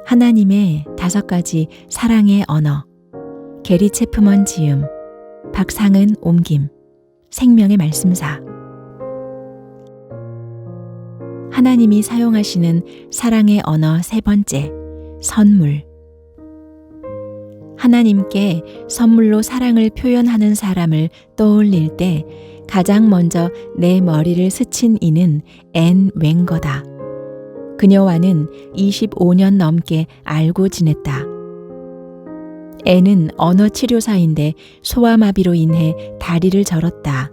하나님의 5가지 사랑의 언어. 게리 체프먼 지음, 박상은 옮김, 생명의 말씀사. 하나님이 사용하시는 사랑의 언어 3번째, 선물. 하나님께 선물로 사랑을 표현하는 사람을 떠올릴 때 가장 먼저 내 머리를 스친 이는 앤 웽거다. 그녀와는 25년 넘게 알고 지냈다. 앤은 언어치료사인데 소아마비로 인해 다리를 절었다.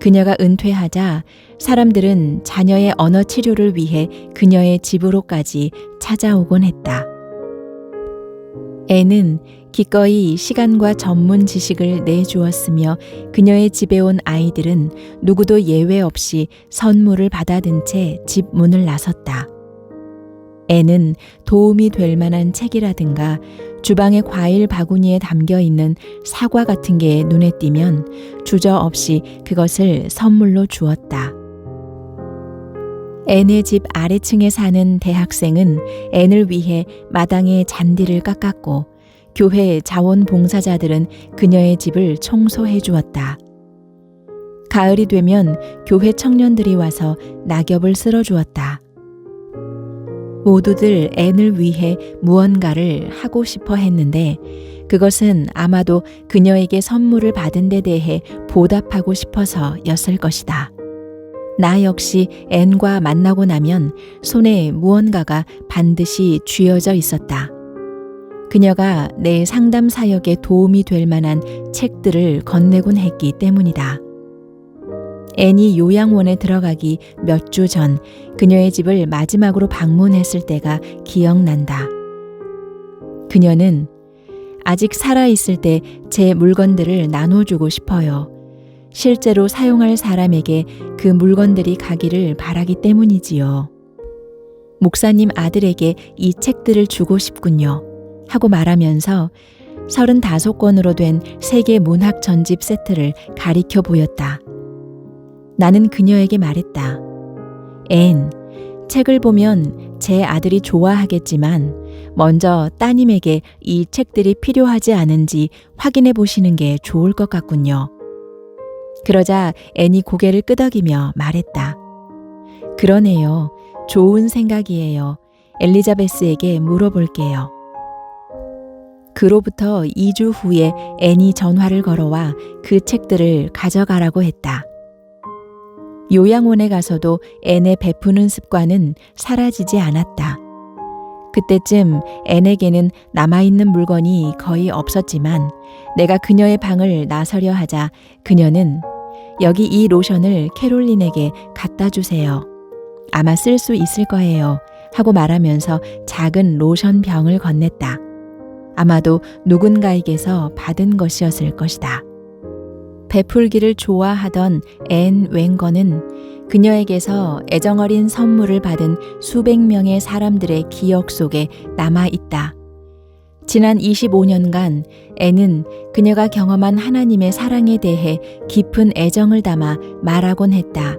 그녀가 은퇴하자 사람들은 자녀의 언어치료를 위해 그녀의 집으로까지 찾아오곤 했다. 앤은 기꺼이 시간과 전문 지식을 내주었으며 그녀의 집에 온 아이들은 누구도 예외 없이 선물을 받아든 채 집 문을 나섰다. 앤은 도움이 될 만한 책이라든가 주방의 과일 바구니에 담겨 있는 사과 같은 게 눈에 띄면 주저없이 그것을 선물로 주었다. 앤의 집 아래층에 사는 대학생은 앤을 위해 마당에 잔디를 깎았고 교회 자원봉사자들은 그녀의 집을 청소해 주었다. 가을이 되면 교회 청년들이 와서 낙엽을 쓸어 주었다. 모두들 앤을 위해 무언가를 하고 싶어 했는데 그것은 아마도 그녀에게 선물을 받은 데 대해 보답하고 싶어서였을 것이다. 나 역시 앤과 만나고 나면 손에 무언가가 반드시 쥐어져 있었다. 그녀가 내 상담 사역에 도움이 될 만한 책들을 건네곤 했기 때문이다. 앤이 요양원에 들어가기 몇 주 전 그녀의 집을 마지막으로 방문했을 때가 기억난다. 그녀는 아직 살아있을 때 제 물건들을 나눠주고 싶어요. 실제로 사용할 사람에게 그 물건들이 가기를 바라기 때문이지요. 목사님 아들에게 이 책들을 주고 싶군요. 하고 말하면서 35권으로 된 세계 문학 전집 세트를 가리켜 보였다. 나는 그녀에게 말했다. 앤, 책을 보면 제 아들이 좋아하겠지만 먼저 따님에게 이 책들이 필요하지 않은지 확인해 보시는 게 좋을 것 같군요. 그러자 앤이 고개를 끄덕이며 말했다. 그러네요. 좋은 생각이에요. 엘리자베스에게 물어볼게요. 그로부터 2주 후에 앤이 전화를 걸어와 그 책들을 가져가라고 했다. 요양원에 가서도 앤에 베푸는 습관은 사라지지 않았다. 그때쯤 앤에게는 남아있는 물건이 거의 없었지만 내가 그녀의 방을 나서려 하자 그녀는 여기 이 로션을 캐롤린에게 갖다 주세요. 아마 쓸 수 있을 거예요. 하고 말하면서 작은 로션 병을 건넸다. 아마도 누군가에게서 받은 것이었을 것이다. 베풀기를 좋아하던 앤 웽거는 그녀에게서 애정어린 선물을 받은 수백 명의 사람들의 기억 속에 남아있다. 지난 25년간 앤은 그녀가 경험한 하나님의 사랑에 대해 깊은 애정을 담아 말하곤 했다.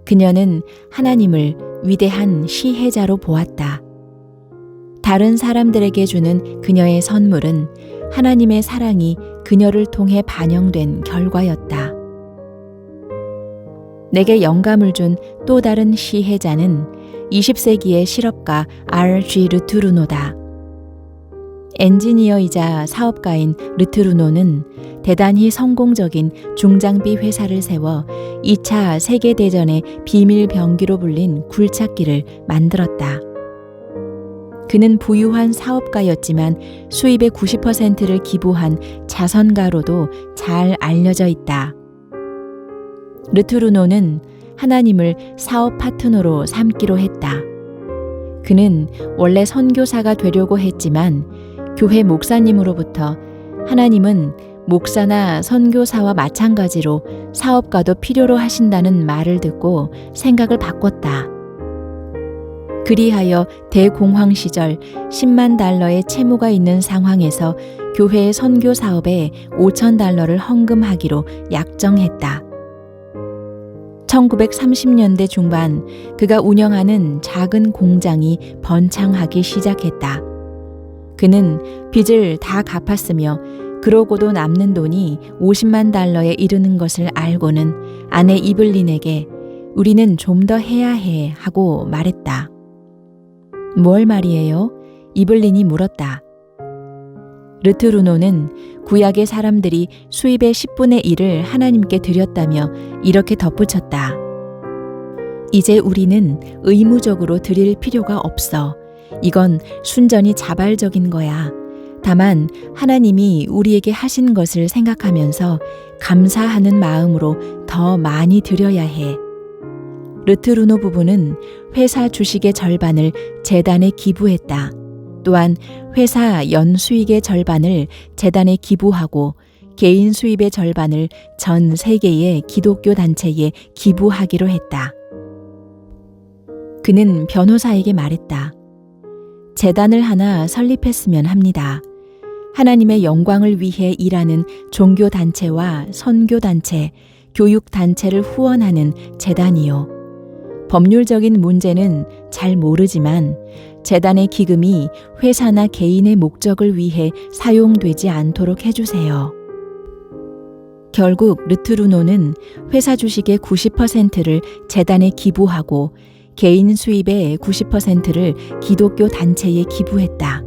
그녀는 하나님을 위대한 시혜자로 보았다. 다른 사람들에게 주는 그녀의 선물은 하나님의 사랑이 그녀를 통해 반영된 결과였다. 내게 영감을 준 또 다른 시혜자는 20세기의 실업가 R.G. 르투르노다. 엔지니어이자 사업가인 르투르노는 대단히 성공적인 중장비 회사를 세워 2차 세계대전의 비밀 병기로 불린 굴착기를 만들었다. 그는 부유한 사업가였지만 수입의 90%를 기부한 자선가로도 잘 알려져 있다. 르투르노는 하나님을 사업 파트너로 삼기로 했다. 그는 원래 선교사가 되려고 했지만 교회 목사님으로부터 하나님은 목사나 선교사와 마찬가지로 사업가도 필요로 하신다는 말을 듣고 생각을 바꿨다. 그리하여 대공황 시절 10만 달러의 채무가 있는 상황에서 교회의 선교 사업에 $5,000를 헌금하기로 약정했다. 1930년대 중반 그가 운영하는 작은 공장이 번창하기 시작했다. 그는 빚을 다 갚았으며 그러고도 남는 돈이 50만 달러에 이르는 것을 알고는 아내 이블린에게 우리는 좀 더 해야 해 하고 말했다. 뭘 말이에요? 이블린이 물었다. 르트루노는 구약의 사람들이 수입의 10분의 1을 하나님께 드렸다며 이렇게 덧붙였다. 이제 우리는 의무적으로 드릴 필요가 없어. 이건 순전히 자발적인 거야. 다만 하나님이 우리에게 하신 것을 생각하면서 감사하는 마음으로 더 많이 드려야 해. 르트루노 부부는 회사 주식의 절반을 재단에 기부했다. 또한 회사 연수익의 절반을 재단에 기부하고 개인 수입의 절반을 전 세계의 기독교 단체에 기부하기로 했다. 그는 변호사에게 말했다. 재단을 하나 설립했으면 합니다. 하나님의 영광을 위해 일하는 종교단체와 선교단체, 교육단체를 후원하는 재단이요. 법률적인 문제는 잘 모르지만 재단의 기금이 회사나 개인의 목적을 위해 사용되지 않도록 해주세요. 결국 르트루노는 회사 주식의 90%를 재단에 기부하고 개인 수입의 90%를 기독교 단체에 기부했다.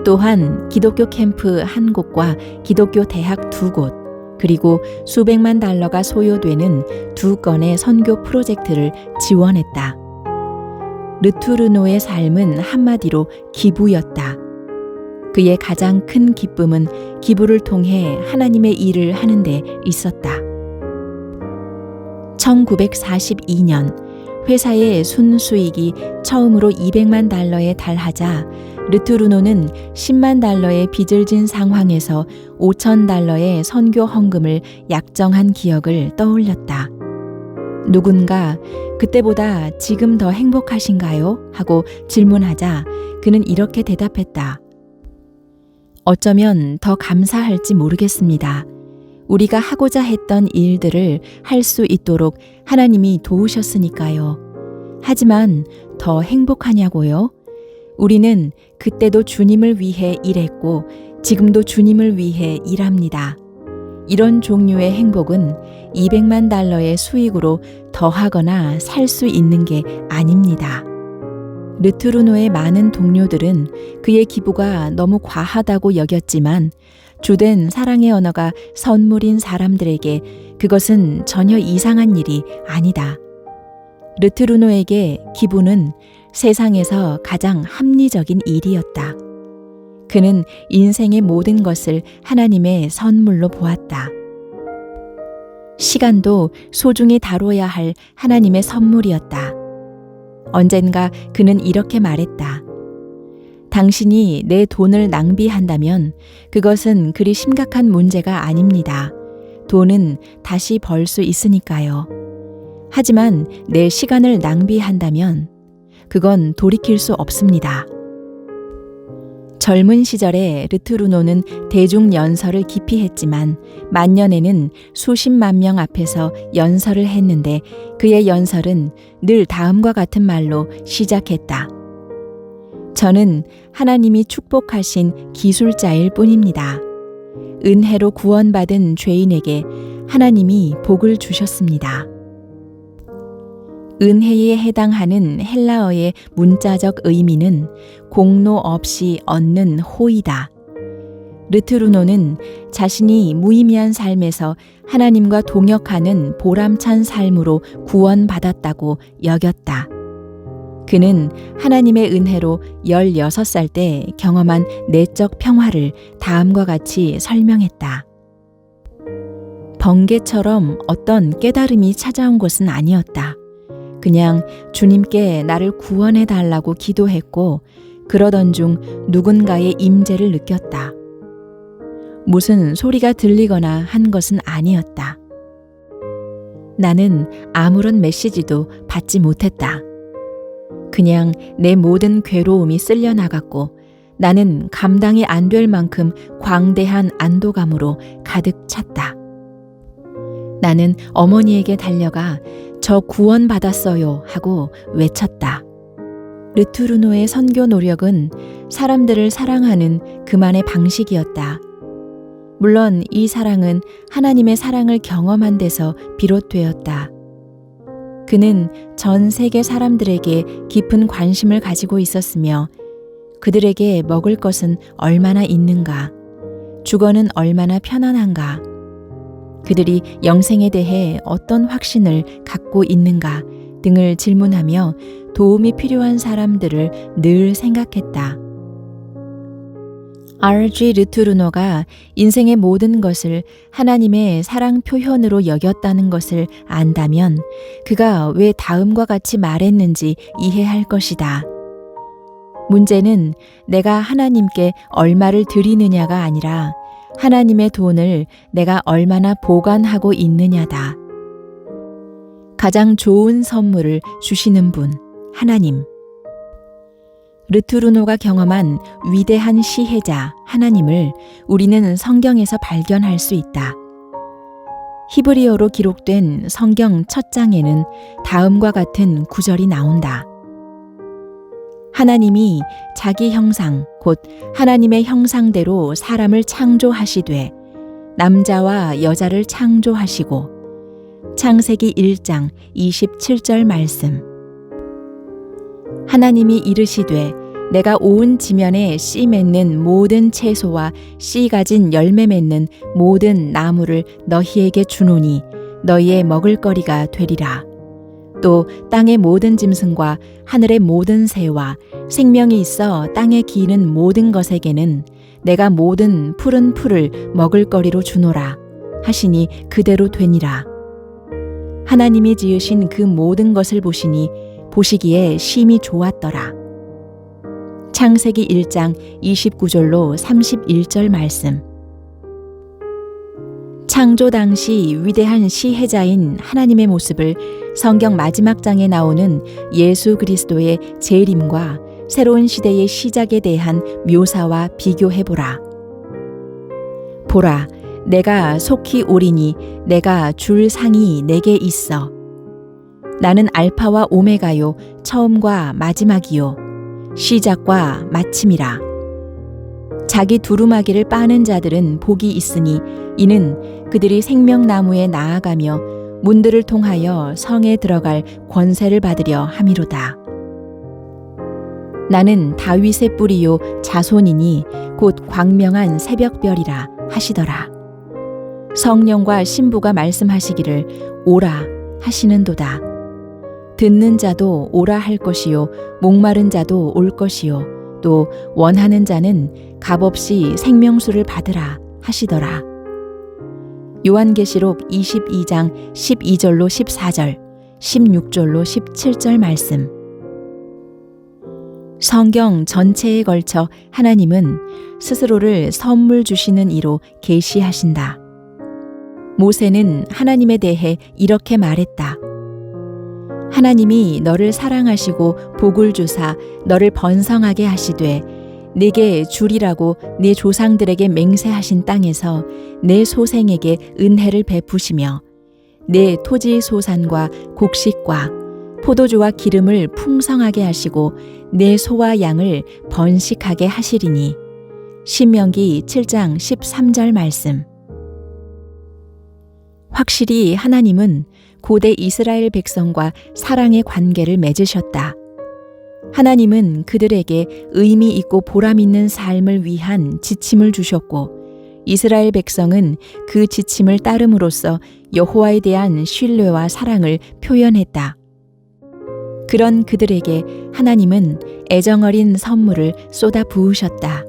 또한 기독교 캠프 1곳과 기독교 대학 2곳, 그리고 수백만 달러가 소요되는 2건의 선교 프로젝트를 지원했다. 르투르노의 삶은 한마디로 기부였다. 그의 가장 큰 기쁨은 기부를 통해 하나님의 일을 하는 데 있었다. 1942년 회사의 순수익이 처음으로 200만 달러에 달하자 르투르노는 10만 달러의 빚을 진 상황에서 5천 달러의 선교 헌금을 약정한 기억을 떠올렸다. 누군가 그때보다 지금 더 행복하신가요? 하고 질문하자 그는 이렇게 대답했다. 어쩌면 더 감사할지 모르겠습니다. 우리가 하고자 했던 일들을 할 수 있도록 하나님이 도우셨으니까요. 하지만 더 행복하냐고요? 우리는 그때도 주님을 위해 일했고 지금도 주님을 위해 일합니다. 이런 종류의 행복은 200만 달러의 수익으로 더하거나 살 수 있는 게 아닙니다. 르투르노의 많은 동료들은 그의 기부가 너무 과하다고 여겼지만 주된 사랑의 언어가 선물인 사람들에게 그것은 전혀 이상한 일이 아니다. 르투르노에게 기부는 세상에서 가장 합리적인 일이었다. 그는 인생의 모든 것을 하나님의 선물로 보았다. 시간도 소중히 다뤄야 할 하나님의 선물이었다. 언젠가 그는 이렇게 말했다. 당신이 내 돈을 낭비한다면 그것은 그리 심각한 문제가 아닙니다. 돈은 다시 벌 수 있으니까요. 하지만 내 시간을 낭비한다면 그건 돌이킬 수 없습니다. 젊은 시절에 르투르노는 대중 연설을 기피했지만 만년에는 수십만 명 앞에서 연설을 했는데 그의 연설은 늘 다음과 같은 말로 시작했다. 저는 하나님이 축복하신 기술자일 뿐입니다. 은혜로 구원받은 죄인에게 하나님이 복을 주셨습니다. 은혜에 해당하는 헬라어의 문자적 의미는 공로 없이 얻는 호의다. 르투르노는 자신이 무의미한 삶에서 하나님과 동역하는 보람찬 삶으로 구원받았다고 여겼다. 그는 하나님의 은혜로 16살 때 경험한 내적 평화를 다음과 같이 설명했다. 번개처럼 어떤 깨달음이 찾아온 것은 아니었다. 그냥 주님께 나를 구원해 달라고 기도했고 그러던 중 누군가의 임재를 느꼈다. 무슨 소리가 들리거나 한 것은 아니었다. 나는 아무런 메시지도 받지 못했다. 그냥 내 모든 괴로움이 쓸려 나갔고 나는 감당이 안 될 만큼 광대한 안도감으로 가득 찼다. 나는 어머니에게 달려가 저 구원받았어요 하고 외쳤다. 르투르노의 선교 노력은 사람들을 사랑하는 그만의 방식이었다. 물론 이 사랑은 하나님의 사랑을 경험한 데서 비롯되었다. 그는 전 세계 사람들에게 깊은 관심을 가지고 있었으며 그들에게 먹을 것은 얼마나 있는가, 주거는 얼마나 편안한가, 그들이 영생에 대해 어떤 확신을 갖고 있는가 등을 질문하며 도움이 필요한 사람들을 늘 생각했다. R.G. 르투르노가 인생의 모든 것을 하나님의 사랑 표현으로 여겼다는 것을 안다면 그가 왜 다음과 같이 말했는지 이해할 것이다. 문제는 내가 하나님께 얼마를 드리느냐가 아니라 하나님의 돈을 내가 얼마나 보관하고 있느냐다. 가장 좋은 선물을 주시는 분, 하나님. 르투르노가 경험한 위대한 시혜자 하나님을 우리는 성경에서 발견할 수 있다. 히브리어로 기록된 성경 첫 장에는 다음과 같은 구절이 나온다. 하나님이 자기 형상, 곧 하나님의 형상대로 사람을 창조하시되 남자와 여자를 창조하시고. 창세기 1장 27절 말씀. 하나님이 이르시되 내가 온 지면에 씨 맺는 모든 채소와 씨 가진 열매 맺는 모든 나무를 너희에게 주노니 너희의 먹을거리가 되리라. 또 땅의 모든 짐승과 하늘의 모든 새와 생명이 있어 땅에 기는 모든 것에게는 내가 모든 푸른 풀을 먹을거리로 주노라 하시니 그대로 되니라. 하나님이 지으신 그 모든 것을 보시기에 심히 좋았더라. 창세기 1장 29절로 31절 말씀. 창조 당시 위대한 시혜자인 하나님의 모습을 성경 마지막 장에 나오는 예수 그리스도의 재림과 새로운 시대의 시작에 대한 묘사와 비교해보라. 보라, 내가 속히 오리니 내가 줄 상이 내게 있어. 나는 알파와 오메가요, 처음과 마지막이요, 시작과 마침이라. 자기 두루마기를 빠는 자들은 복이 있으니 이는 그들이 생명나무에 나아가며 문들을 통하여 성에 들어갈 권세를 받으려 함이로다. 나는 다윗의 뿌리요 자손이니 곧 광명한 새벽별이라 하시더라. 성령과 신부가 말씀하시기를 오라 하시는도다. 듣는 자도 오라 할 것이요 목마른 자도 올 것이요 또 원하는 자는 값없이 생명수를 받으라 하시더라. 요한계시록 22장 12절로 14절, 16절로 17절 말씀. 성경 전체에 걸쳐 하나님은 스스로를 선물 주시는 이로 계시하신다. 모세는 하나님에 대해 이렇게 말했다. 하나님이 너를 사랑하시고 복을 주사 너를 번성하게 하시되 네게 주리라고 네 조상들에게 맹세하신 땅에서 내 소생에게 은혜를 베푸시며 내 토지 소산과 곡식과 포도주와 기름을 풍성하게 하시고 내 소와 양을 번식하게 하시리니. 신명기 7장 13절 말씀. 확실히 하나님은 고대 이스라엘 백성과 사랑의 관계를 맺으셨다. 하나님은 그들에게 의미 있고 보람 있는 삶을 위한 지침을 주셨고 이스라엘 백성은 그 지침을 따름으로써 여호와에 대한 신뢰와 사랑을 표현했다. 그런 그들에게 하나님은 애정어린 선물을 쏟아 부으셨다.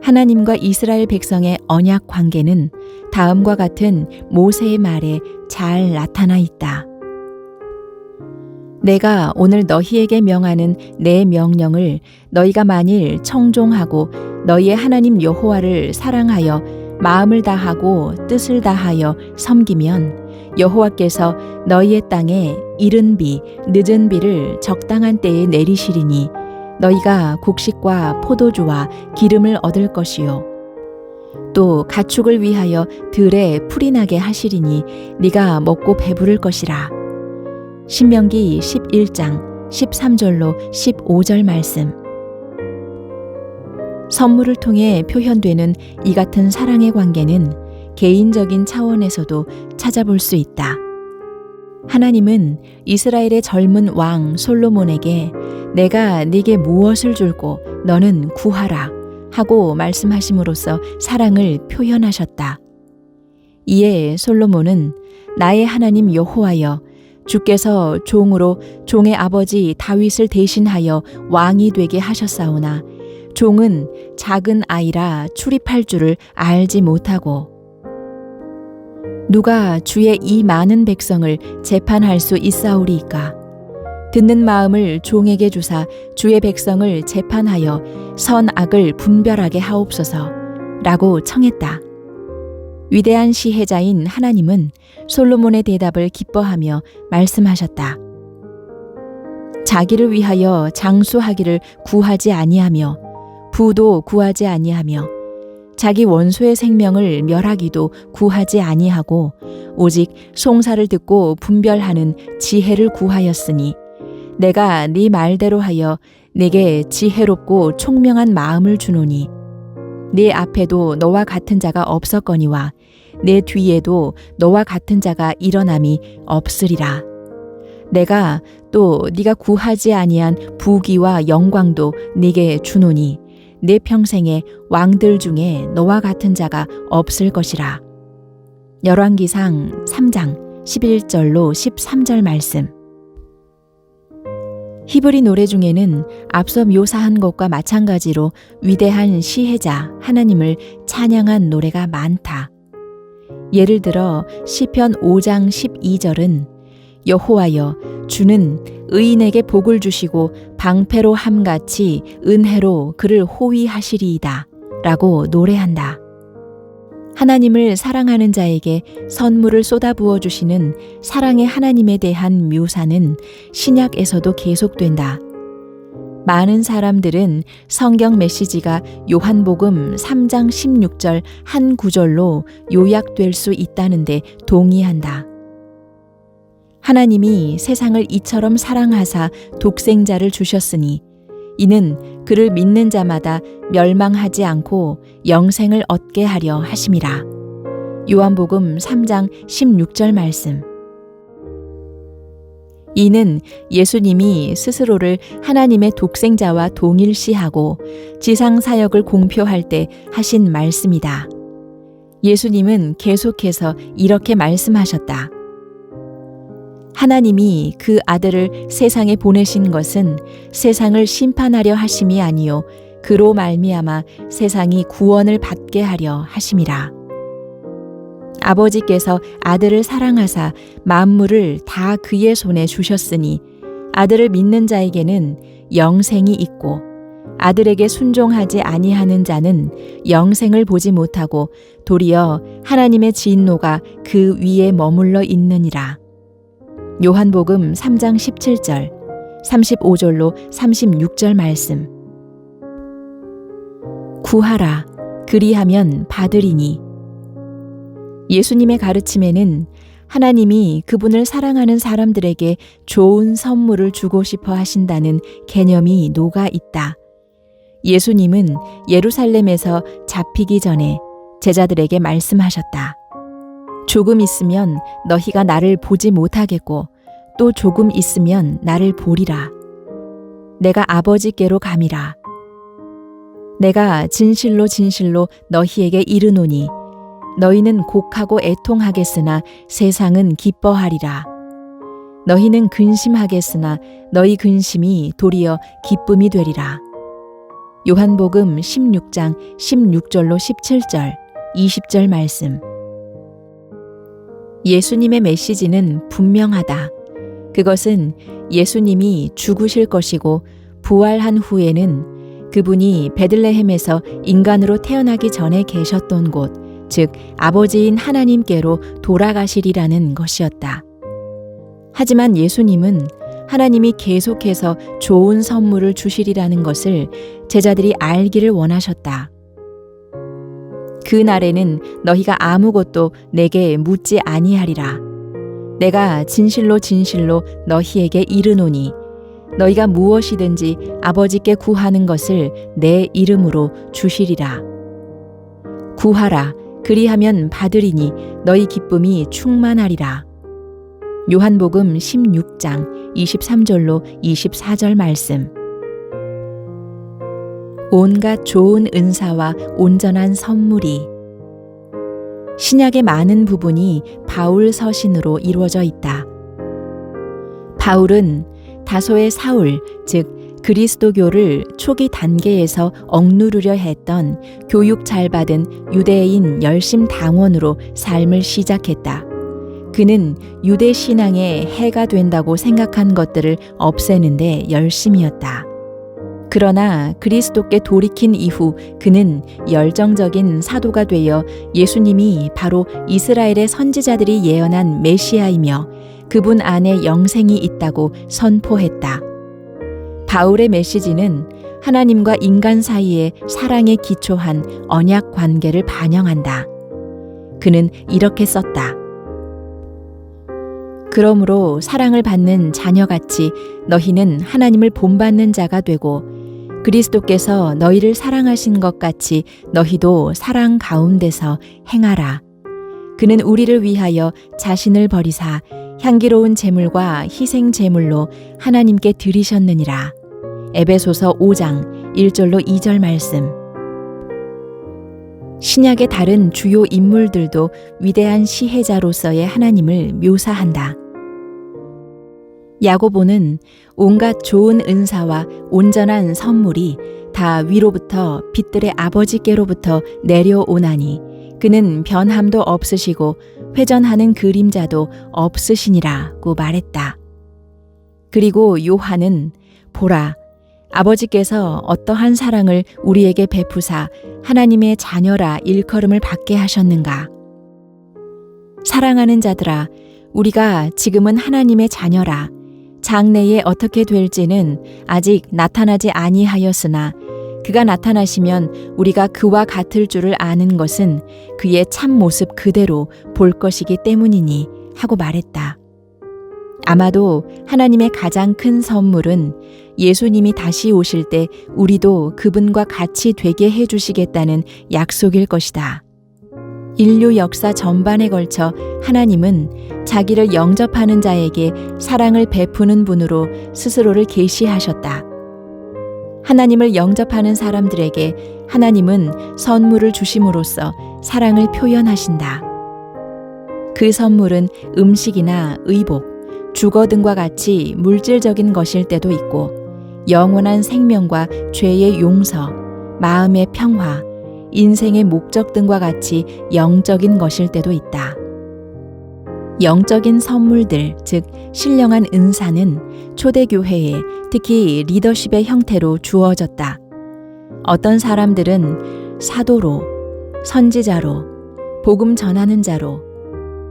하나님과 이스라엘 백성의 언약 관계는 다음과 같은 모세의 말에 잘 나타나 있다. 내가 오늘 너희에게 명하는 내 명령을 너희가 만일 청종하고 너희의 하나님 여호와를 사랑하여 마음을 다하고 뜻을 다하여 섬기면 여호와께서 너희의 땅에 이른 비, 늦은 비를 적당한 때에 내리시리니 너희가 곡식과 포도주와 기름을 얻을 것이요 또 가축을 위하여 들에 풀이 나게 하시리니 네가 먹고 배부를 것이라. 신명기 11장 13절로 15절 말씀. 선물을 통해 표현되는 이 같은 사랑의 관계는 개인적인 차원에서도 찾아볼 수 있다. 하나님은 이스라엘의 젊은 왕 솔로몬에게 내가 네게 무엇을 줄고 너는 구하라 하고 말씀하심으로써 사랑을 표현하셨다. 이에 솔로몬은 나의 하나님 여호와여, 주께서 종으로 종의 아버지 다윗을 대신하여 왕이 되게 하셨사오나 종은 작은 아이라 출입할 줄을 알지 못하고 누가 주의 이 많은 백성을 재판할 수 있사오리이까. 듣는 마음을 종에게 주사 주의 백성을 재판하여 선악을 분별하게 하옵소서 라고 청했다. 위대한 시혜자인 하나님은 솔로몬의 대답을 기뻐하며 말씀하셨다. 자기를 위하여 장수하기를 구하지 아니하며 부도 구하지 아니하며 자기 원수의 생명을 멸하기도 구하지 아니하고 오직 송사를 듣고 분별하는 지혜를 구하였으니 내가 네 말대로 하여 네게 지혜롭고 총명한 마음을 주노니 네 앞에도 너와 같은 자가 없었거니와 내 뒤에도 너와 같은 자가 일어남이 없으리라. 내가 또 네가 구하지 아니한 부귀와 영광도 네게 주노니 내 평생에 왕들 중에 너와 같은 자가 없을 것이라. 열왕기상 3장 11절로 13절 말씀. 히브리 노래 중에는 앞서 묘사한 것과 마찬가지로 위대한 시혜자 하나님을 찬양한 노래가 많다. 예를 들어 시편 5장 12절은 여호와여, 주는 의인에게 복을 주시고 방패로 함같이 은혜로 그를 호위하시리이다 라고 노래한다. 하나님을 사랑하는 자에게 선물을 쏟아부어 주시는 사랑의 하나님에 대한 묘사는 신약에서도 계속된다. 많은 사람들은 성경 메시지가 요한복음 3장 16절 한 구절로 요약될 수 있다는데 동의한다. 하나님이 세상을 이처럼 사랑하사 독생자를 주셨으니 이는 그를 믿는 자마다 멸망하지 않고 영생을 얻게 하려 하심이라. 요한복음 3장 16절 말씀. 이는 예수님이 스스로를 하나님의 독생자와 동일시하고 지상 사역을 공표할 때 하신 말씀이다. 예수님은 계속해서 이렇게 말씀하셨다. 하나님이 그 아들을 세상에 보내신 것은 세상을 심판하려 하심이 아니요 그로 말미암아 세상이 구원을 받게 하려 하심이라. 아버지께서 아들을 사랑하사 만물을 다 그의 손에 주셨으니 아들을 믿는 자에게는 영생이 있고 아들에게 순종하지 아니하는 자는 영생을 보지 못하고 도리어 하나님의 진노가 그 위에 머물러 있느니라. 요한복음 3장 17절, 35절로 36절 말씀. 구하라, 그리하면 받으리니. 예수님의 가르침에는 하나님이 그분을 사랑하는 사람들에게 좋은 선물을 주고 싶어 하신다는 개념이 녹아 있다. 예수님은 예루살렘에서 잡히기 전에 제자들에게 말씀하셨다. 조금 있으면 너희가 나를 보지 못하겠고 또 조금 있으면 나를 보리라. 내가 아버지께로 감이라. 내가 진실로 진실로 너희에게 이르노니 너희는 곡하고 애통하겠으나 세상은 기뻐하리라. 너희는 근심하겠으나 너희 근심이 도리어 기쁨이 되리라. 요한복음 16장 16절로 17절, 20절 말씀. 예수님의 메시지는 분명하다. 그것은 예수님이 죽으실 것이고 부활한 후에는 그분이 베들레헴에서 인간으로 태어나기 전에 계셨던 곳, 즉 아버지인 하나님께로 돌아가시리라는 것이었다. 하지만 예수님은 하나님이 계속해서 좋은 선물을 주시리라는 것을 제자들이 알기를 원하셨다. 그 날에는 너희가 아무것도 내게 묻지 아니하리라. 내가 진실로 진실로 너희에게 이르노니 너희가 무엇이든지 아버지께 구하는 것을 내 이름으로 주시리라. 구하라. 그리하면 받으리니 너희 기쁨이 충만하리라. 요한복음 16장 23절로 24절 말씀. 온갖 좋은 은사와 온전한 선물이. 신약의 많은 부분이 바울 서신으로 이루어져 있다. 바울은 다소의 사울, 즉 그리스도교를 초기 단계에서 억누르려 했던 교육 잘 받은 유대인 열심 당원으로 삶을 시작했다. 그는 유대 신앙에 해가 된다고 생각한 것들을 없애는데 열심이었다. 그러나 그리스도께 돌이킨 이후 그는 열정적인 사도가 되어 예수님이 바로 이스라엘의 선지자들이 예언한 메시아이며 그분 안에 영생이 있다고 선포했다. 바울의 메시지는 하나님과 인간 사이의 사랑에 기초한 언약 관계를 반영한다. 그는 이렇게 썼다. 그러므로 사랑을 받는 자녀같이 너희는 하나님을 본받는 자가 되고 그리스도께서 너희를 사랑하신 것 같이 너희도 사랑 가운데서 행하라. 그는 우리를 위하여 자신을 버리사 향기로운 제물과 희생 제물로 하나님께 드리셨느니라. 에베소서 5장 1절로 2절 말씀. 신약의 다른 주요 인물들도 위대한 시혜자로서의 하나님을 묘사한다. 야고보는 온갖 좋은 은사와 온전한 선물이 다 위로부터 빛들의 아버지께로부터 내려오나니 그는 변함도 없으시고 회전하는 그림자도 없으시니라고 말했다. 그리고 요한은 보라, 아버지께서 어떠한 사랑을 우리에게 베푸사 하나님의 자녀라 일컬음을 받게 하셨는가. 사랑하는 자들아, 우리가 지금은 하나님의 자녀라. 장래에 어떻게 될지는 아직 나타나지 아니하였으나 그가 나타나시면 우리가 그와 같을 줄을 아는 것은 그의 참 모습 그대로 볼 것이기 때문이니 하고 말했다. 아마도 하나님의 가장 큰 선물은 예수님이 다시 오실 때 우리도 그분과 같이 되게 해주시겠다는 약속일 것이다. 인류 역사 전반에 걸쳐 하나님은 자기를 영접하는 자에게 사랑을 베푸는 분으로 스스로를 계시하셨다. 하나님을 영접하는 사람들에게 하나님은 선물을 주심으로써 사랑을 표현하신다. 그 선물은 음식이나 의복, 주거 등과 같이 물질적인 것일 때도 있고 영원한 생명과 죄의 용서, 마음의 평화, 인생의 목적 등과 같이 영적인 것일 때도 있다. 영적인 선물들, 즉 신령한 은사는 초대교회에 특히 리더십의 형태로 주어졌다. 어떤 사람들은 사도로, 선지자로, 복음 전하는 자로,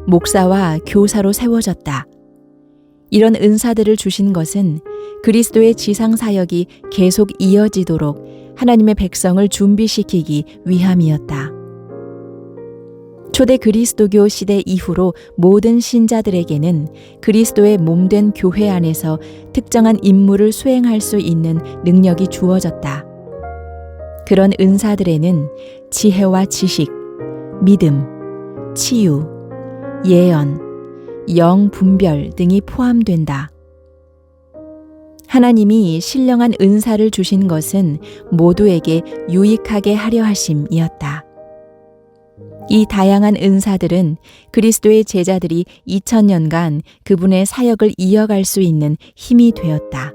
목사와 교사로 세워졌다. 이런 은사들을 주신 것은 그리스도의 지상 사역이 계속 이어지도록 하나님의 백성을 준비시키기 위함이었다. 초대 그리스도교 시대 이후로 모든 신자들에게는 그리스도의 몸된 교회 안에서 특정한 임무를 수행할 수 있는 능력이 주어졌다. 그런 은사들에는 지혜와 지식, 믿음, 치유, 예언, 영 분별 등이 포함된다. 하나님이 신령한 은사를 주신 것은 모두에게 유익하게 하려 하심이었다. 이 다양한 은사들은 그리스도의 제자들이 2000년간 그분의 사역을 이어갈 수 있는 힘이 되었다.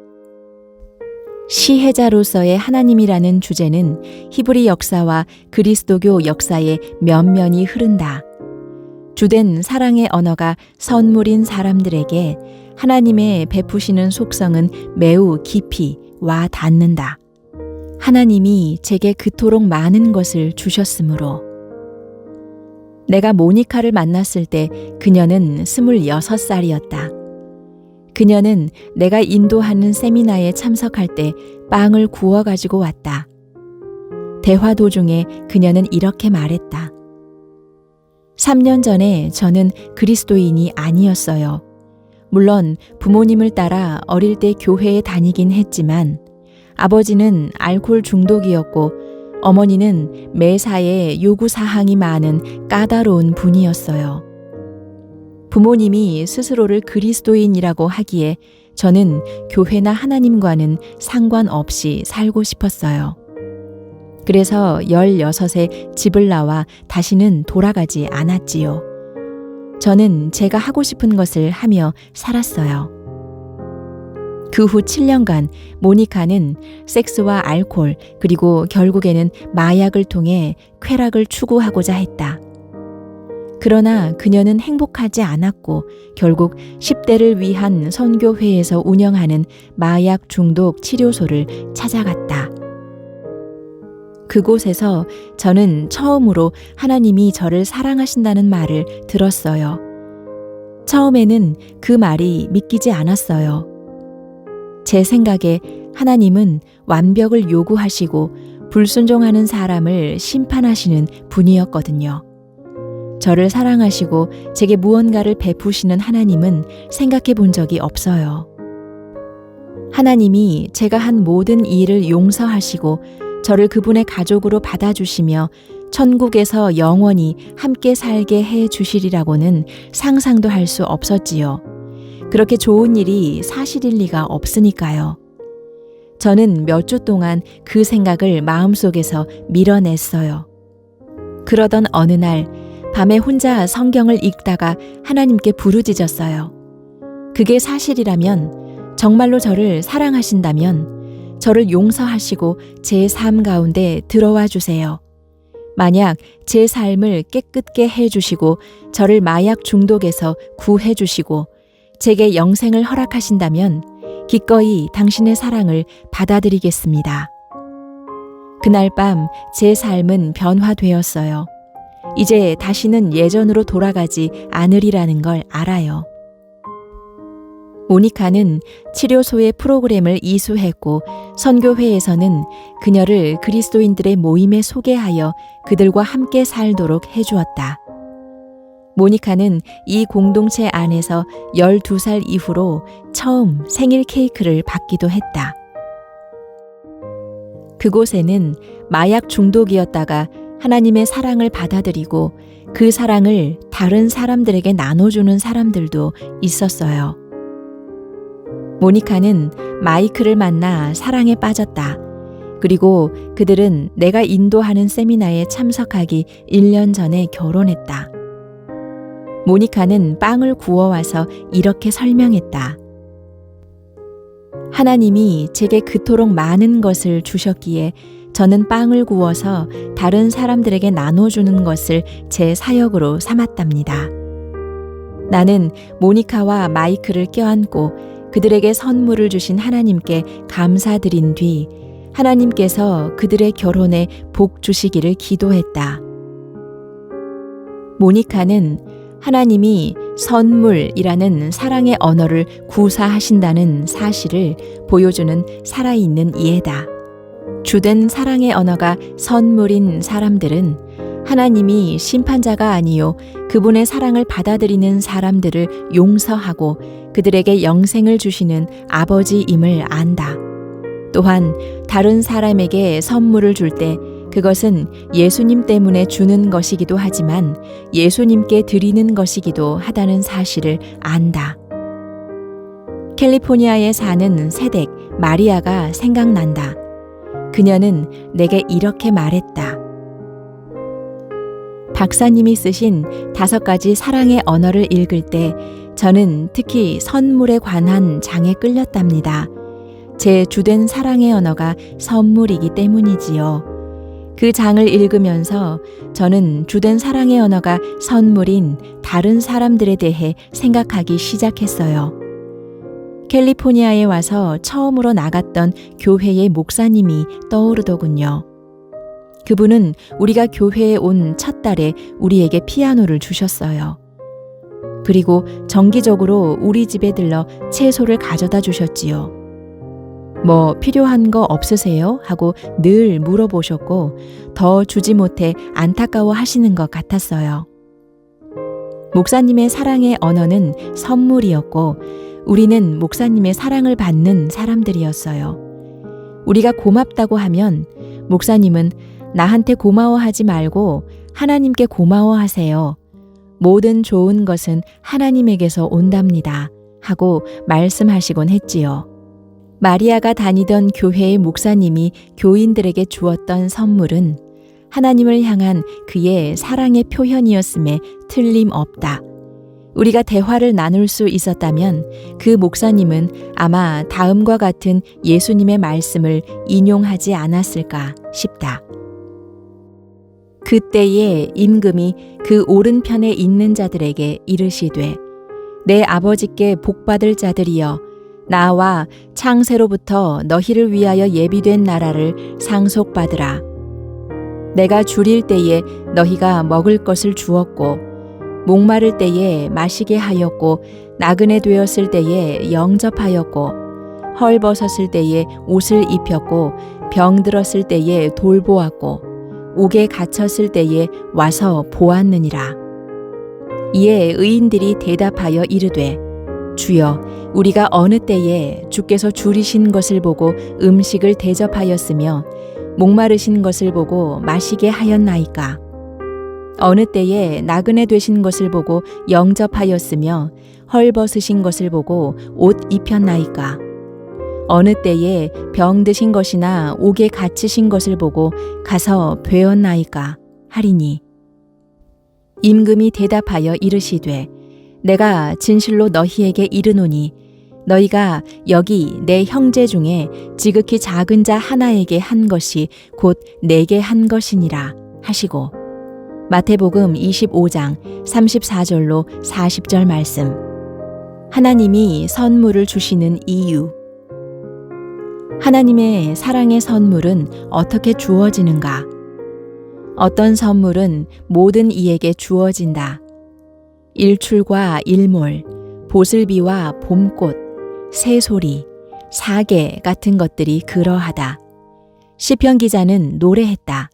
시혜자로서의 하나님이라는 주제는 히브리 역사와 그리스도교 역사의 면면이 흐른다. 주된 사랑의 언어가 선물인 사람들에게 하나님의 베푸시는 속성은 매우 깊이 와 닿는다. 하나님이 제게 그토록 많은 것을 주셨으므로. 내가 모니카를 만났을 때 그녀는 26살이었다. 그녀는 내가 인도하는 세미나에 참석할 때 빵을 구워 가지고 왔다. 대화 도중에 그녀는 이렇게 말했다. 3년 전에 저는 그리스도인이 아니었어요. 물론 부모님을 따라 어릴 때 교회에 다니긴 했지만 아버지는 알코올 중독이었고 어머니는 매사에 요구사항이 많은 까다로운 분이었어요. 부모님이 스스로를 그리스도인이라고 하기에 저는 교회나 하나님과는 상관없이 살고 싶었어요. 그래서 16에 집을 나와 다시는 돌아가지 않았지요. 저는 제가 하고 싶은 것을 하며 살았어요. 그 후 7년간 모니카는 섹스와 알코올 그리고 결국에는 마약을 통해 쾌락을 추구하고자 했다. 그러나 그녀는 행복하지 않았고 결국 10대를 위한 선교회에서 운영하는 마약 중독 치료소를 찾아갔다. 그곳에서 저는 처음으로 하나님이 저를 사랑하신다는 말을 들었어요. 처음에는 그 말이 믿기지 않았어요. 제 생각에 하나님은 완벽을 요구하시고 불순종하는 사람을 심판하시는 분이었거든요. 저를 사랑하시고 제게 무언가를 베푸시는 하나님은 생각해 본 적이 없어요. 하나님이 제가 한 모든 일을 용서하시고 저를 그분의 가족으로 받아주시며 천국에서 영원히 함께 살게 해 주시리라고는 상상도 할 수 없었지요. 그렇게 좋은 일이 사실일 리가 없으니까요. 저는 몇 주 동안 그 생각을 마음속에서 밀어냈어요. 그러던 어느 날 밤에 혼자 성경을 읽다가 하나님께 부르짖었어요. 그게 사실이라면, 정말로 저를 사랑하신다면 저를 용서하시고 제 삶 가운데 들어와 주세요. 만약 제 삶을 깨끗게 해주시고 저를 마약 중독에서 구해주시고 제게 영생을 허락하신다면 기꺼이 당신의 사랑을 받아들이겠습니다. 그날 밤 제 삶은 변화되었어요. 이제 다시는 예전으로 돌아가지 않으리라는 걸 알아요. 모니카는 치료소의 프로그램을 이수했고 선교회에서는 그녀를 그리스도인들의 모임에 소개하여 그들과 함께 살도록 해주었다. 모니카는 이 공동체 안에서 12살 이후로 처음 생일 케이크를 받기도 했다. 그곳에는 마약 중독이었다가 하나님의 사랑을 받아들이고 그 사랑을 다른 사람들에게 나눠주는 사람들도 있었어요. 모니카는 마이크를 만나 사랑에 빠졌다. 그리고 그들은 내가 인도하는 세미나에 참석하기 1년 전에 결혼했다. 모니카는 빵을 구워와서 이렇게 설명했다. 하나님이 제게 그토록 많은 것을 주셨기에 저는 빵을 구워서 다른 사람들에게 나눠주는 것을 제 사역으로 삼았답니다. 나는 모니카와 마이크를 껴안고 그들에게 선물을 주신 하나님께 감사드린 뒤 하나님께서 그들의 결혼에 복 주시기를 기도했다. 모니카는 하나님이 선물이라는 사랑의 언어를 구사하신다는 사실을 보여주는 살아있는 예다. 주된 사랑의 언어가 선물인 사람들은 하나님이 심판자가 아니요 그분의 사랑을 받아들이는 사람들을 용서하고 그들에게 영생을 주시는 아버지임을 안다. 또한 다른 사람에게 선물을 줄 때 그것은 예수님 때문에 주는 것이기도 하지만 예수님께 드리는 것이기도 하다는 사실을 안다. 캘리포니아에 사는 새댁 마리아가 생각난다. 그녀는 내게 이렇게 말했다. 박사님이 쓰신 5가지 사랑의 언어를 읽을 때 저는 특히 선물에 관한 장에 끌렸답니다. 제 주된 사랑의 언어가 선물이기 때문이지요. 그 장을 읽으면서 저는 주된 사랑의 언어가 선물인 다른 사람들에 대해 생각하기 시작했어요. 캘리포니아에 와서 처음으로 나갔던 교회의 목사님이 떠오르더군요. 그분은 우리가 교회에 온 첫 달에 우리에게 피아노를 주셨어요. 그리고 정기적으로 우리 집에 들러 채소를 가져다 주셨지요. 뭐 필요한 거 없으세요? 하고 늘 물어보셨고 더 주지 못해 안타까워 하시는 것 같았어요. 목사님의 사랑의 언어는 선물이었고 우리는 목사님의 사랑을 받는 사람들이었어요. 우리가 고맙다고 하면 목사님은 나한테 고마워하지 말고 하나님께 고마워하세요. 모든 좋은 것은 하나님에게서 온답니다. 하고 말씀하시곤 했지요. 마리아가 다니던 교회의 목사님이 교인들에게 주었던 선물은 하나님을 향한 그의 사랑의 표현이었음에 틀림없다. 우리가 대화를 나눌 수 있었다면 그 목사님은 아마 다음과 같은 예수님의 말씀을 인용하지 않았을까 싶다. 그때에 임금이 그 오른편에 있는 자들에게 이르시되 내 아버지께 복받을 자들이여 나와 창세로부터 너희를 위하여 예비된 나라를 상속받으라. 내가 줄일 때에 너희가 먹을 것을 주었고 목마를 때에 마시게 하였고 나그네 되었을 때에 영접하였고 헐벗었을 때에 옷을 입혔고 병들었을 때에 돌보았고 옥에 갇혔을 때에 와서 보았느니라. 이에 의인들이 대답하여 이르되 주여 우리가 어느 때에 주께서 줄이신 것을 보고 음식을 대접하였으며 목마르신 것을 보고 마시게 하였나이까? 어느 때에 나그네 되신 것을 보고 영접하였으며 헐벗으신 것을 보고 옷 입혔나이까? 어느 때에 병드신 것이나 옥에 갇히신 것을 보고 가서 뵈었나이까? 하리니 임금이 대답하여 이르시되 내가 진실로 너희에게 이르노니 너희가 여기 내 형제 중에 지극히 작은 자 하나에게 한 것이 곧 내게 한 것이니라 하시고 마태복음 25장 34절로 40절 말씀. 하나님이 선물을 주시는 이유. 하나님의 사랑의 선물은 어떻게 주어지는가? 어떤 선물은 모든 이에게 주어진다. 일출과 일몰, 보슬비와 봄꽃, 새소리, 사계 같은 것들이 그러하다. 시편 기자는 노래했다.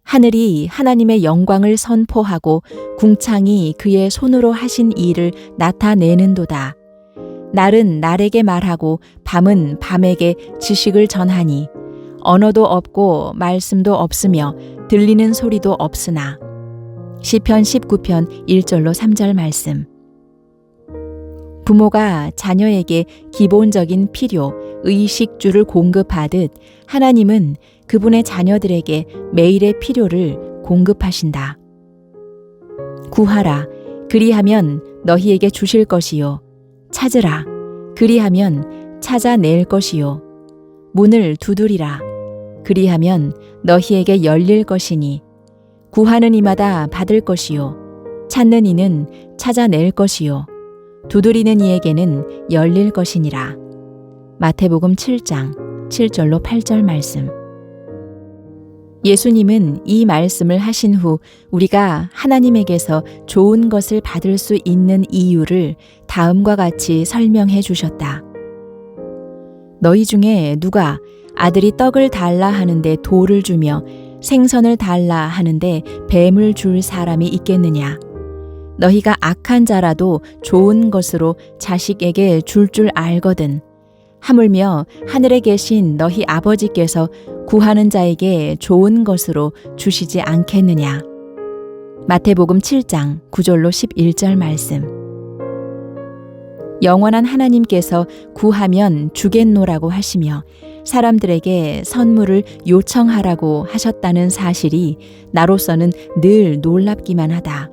하늘이 하나님의 영광을 선포하고 궁창이 그의 손으로 하신 일을 나타내는도다. 날은 날에게 말하고 밤은 밤에게 지식을 전하니 언어도 없고 말씀도 없으며 들리는 소리도 없으나. 시편 19편 1절로 3절 말씀. 부모가 자녀에게 기본적인 필요, 의식주를 공급하듯 하나님은 그분의 자녀들에게 매일의 필요를 공급하신다. 구하라, 그리하면 너희에게 주실 것이요. 찾으라, 그리하면 찾아낼 것이요. 문을 두드리라, 그리하면 너희에게 열릴 것이니 구하는 이마다 받을 것이요. 찾는 이는 찾아낼 것이요. 두드리는 이에게는 열릴 것이니라. 마태복음 7장 7절로 8절 말씀. 예수님은 이 말씀을 하신 후 우리가 하나님에게서 좋은 것을 받을 수 있는 이유를 다음과 같이 설명해 주셨다. 너희 중에 누가 아들이 떡을 달라 하는데 돌을 주며 생선을 달라 하는데 뱀을 줄 사람이 있겠느냐? 너희가 악한 자라도 좋은 것으로 자식에게 줄 알거든. 하물며 하늘에 계신 너희 아버지께서 구하는 자에게 좋은 것으로 주시지 않겠느냐? 마태복음 7장 9절로 11절 말씀. 영원한 하나님께서 구하면 주겠노라고 하시며 사람들에게 선물을 요청하라고 하셨다는 사실이 나로서는 늘 놀랍기만 하다.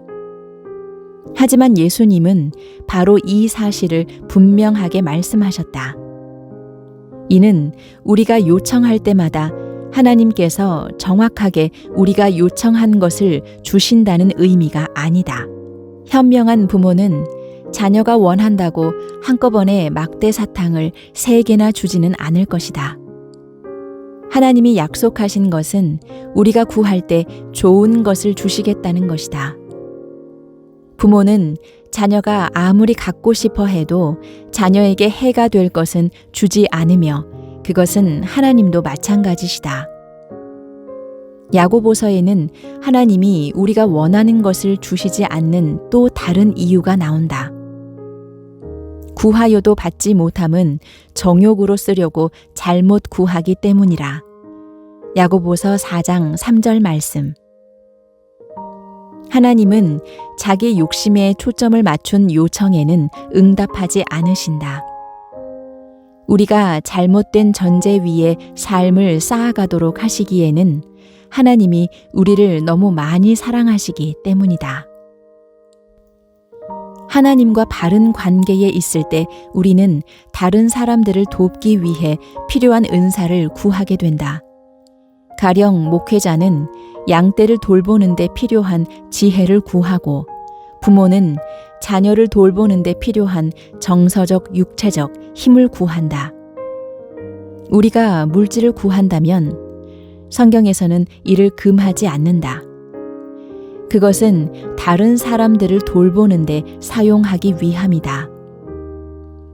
하지만 예수님은 바로 이 사실을 분명하게 말씀하셨다. 이는 우리가 요청할 때마다 하나님께서 정확하게 우리가 요청한 것을 주신다는 의미가 아니다. 현명한 부모는 자녀가 원한다고 한꺼번에 막대 사탕을 3개나 주지는 않을 것이다. 하나님이 약속하신 것은 우리가 구할 때 좋은 것을 주시겠다는 것이다. 부모는 자녀가 아무리 갖고 싶어 해도 자녀에게 해가 될 것은 주지 않으며 그것은 하나님도 마찬가지시다. 야고보서에는 하나님이 우리가 원하는 것을 주시지 않는 또 다른 이유가 나온다. 구하여도 받지 못함은 정욕으로 쓰려고 잘못 구하기 때문이라. 야고보서 4장 3절 말씀. 하나님은 자기 욕심에 초점을 맞춘 요청에는 응답하지 않으신다. 우리가 잘못된 전제 위에 삶을 쌓아가도록 하시기에는 하나님이 우리를 너무 많이 사랑하시기 때문이다. 하나님과 바른 관계에 있을 때 우리는 다른 사람들을 돕기 위해 필요한 은사를 구하게 된다. 가령 목회자는 양떼를 돌보는 데 필요한 지혜를 구하고, 부모는 자녀를 돌보는 데 필요한 정서적, 육체적 힘을 구한다. 우리가 물질을 구한다면 성경에서는 이를 금하지 않는다. 그것은 다른 사람들을 돌보는 데 사용하기 위함이다.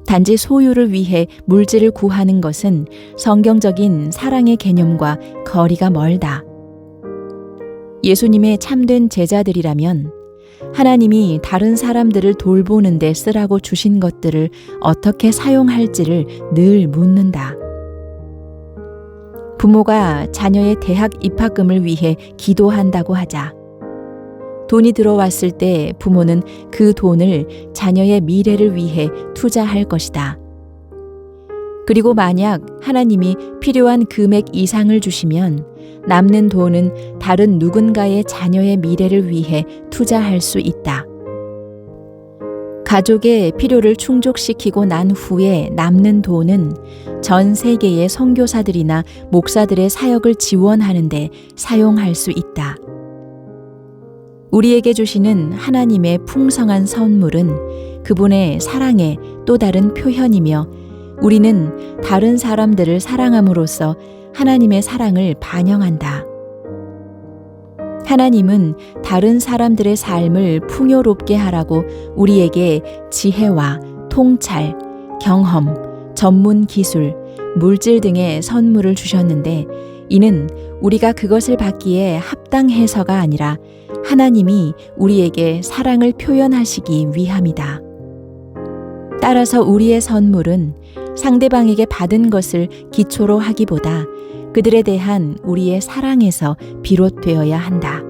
단지 소유를 위해 물질을 구하는 것은 성경적인 사랑의 개념과 거리가 멀다. 예수님의 참된 제자들이라면 하나님이 다른 사람들을 돌보는 데 쓰라고 주신 것들을 어떻게 사용할지를 늘 묻는다. 부모가 자녀의 대학 입학금을 위해 기도한다고 하자. 돈이 들어왔을 때 부모는 그 돈을 자녀의 미래를 위해 투자할 것이다. 그리고 만약 하나님이 필요한 금액 이상을 주시면 남는 돈은 다른 누군가의 자녀의 미래를 위해 투자할 수 있다. 가족의 필요를 충족시키고 난 후에 남는 돈은 전 세계의 선교사들이나 목사들의 사역을 지원하는 데 사용할 수 있다. 우리에게 주시는 하나님의 풍성한 선물은 그분의 사랑의 또 다른 표현이며, 우리는 다른 사람들을 사랑함으로써 하나님의 사랑을 반영한다. 하나님은 다른 사람들의 삶을 풍요롭게 하라고 우리에게 지혜와 통찰, 경험, 전문 기술, 물질 등의 선물을 주셨는데, 이는 우리가 그것을 받기에 합당해서가 아니라 하나님이 우리에게 사랑을 표현하시기 위함이다. 따라서 우리의 선물은 상대방에게 받은 것을 기초로 하기보다 그들에 대한 우리의 사랑에서 비롯되어야 한다.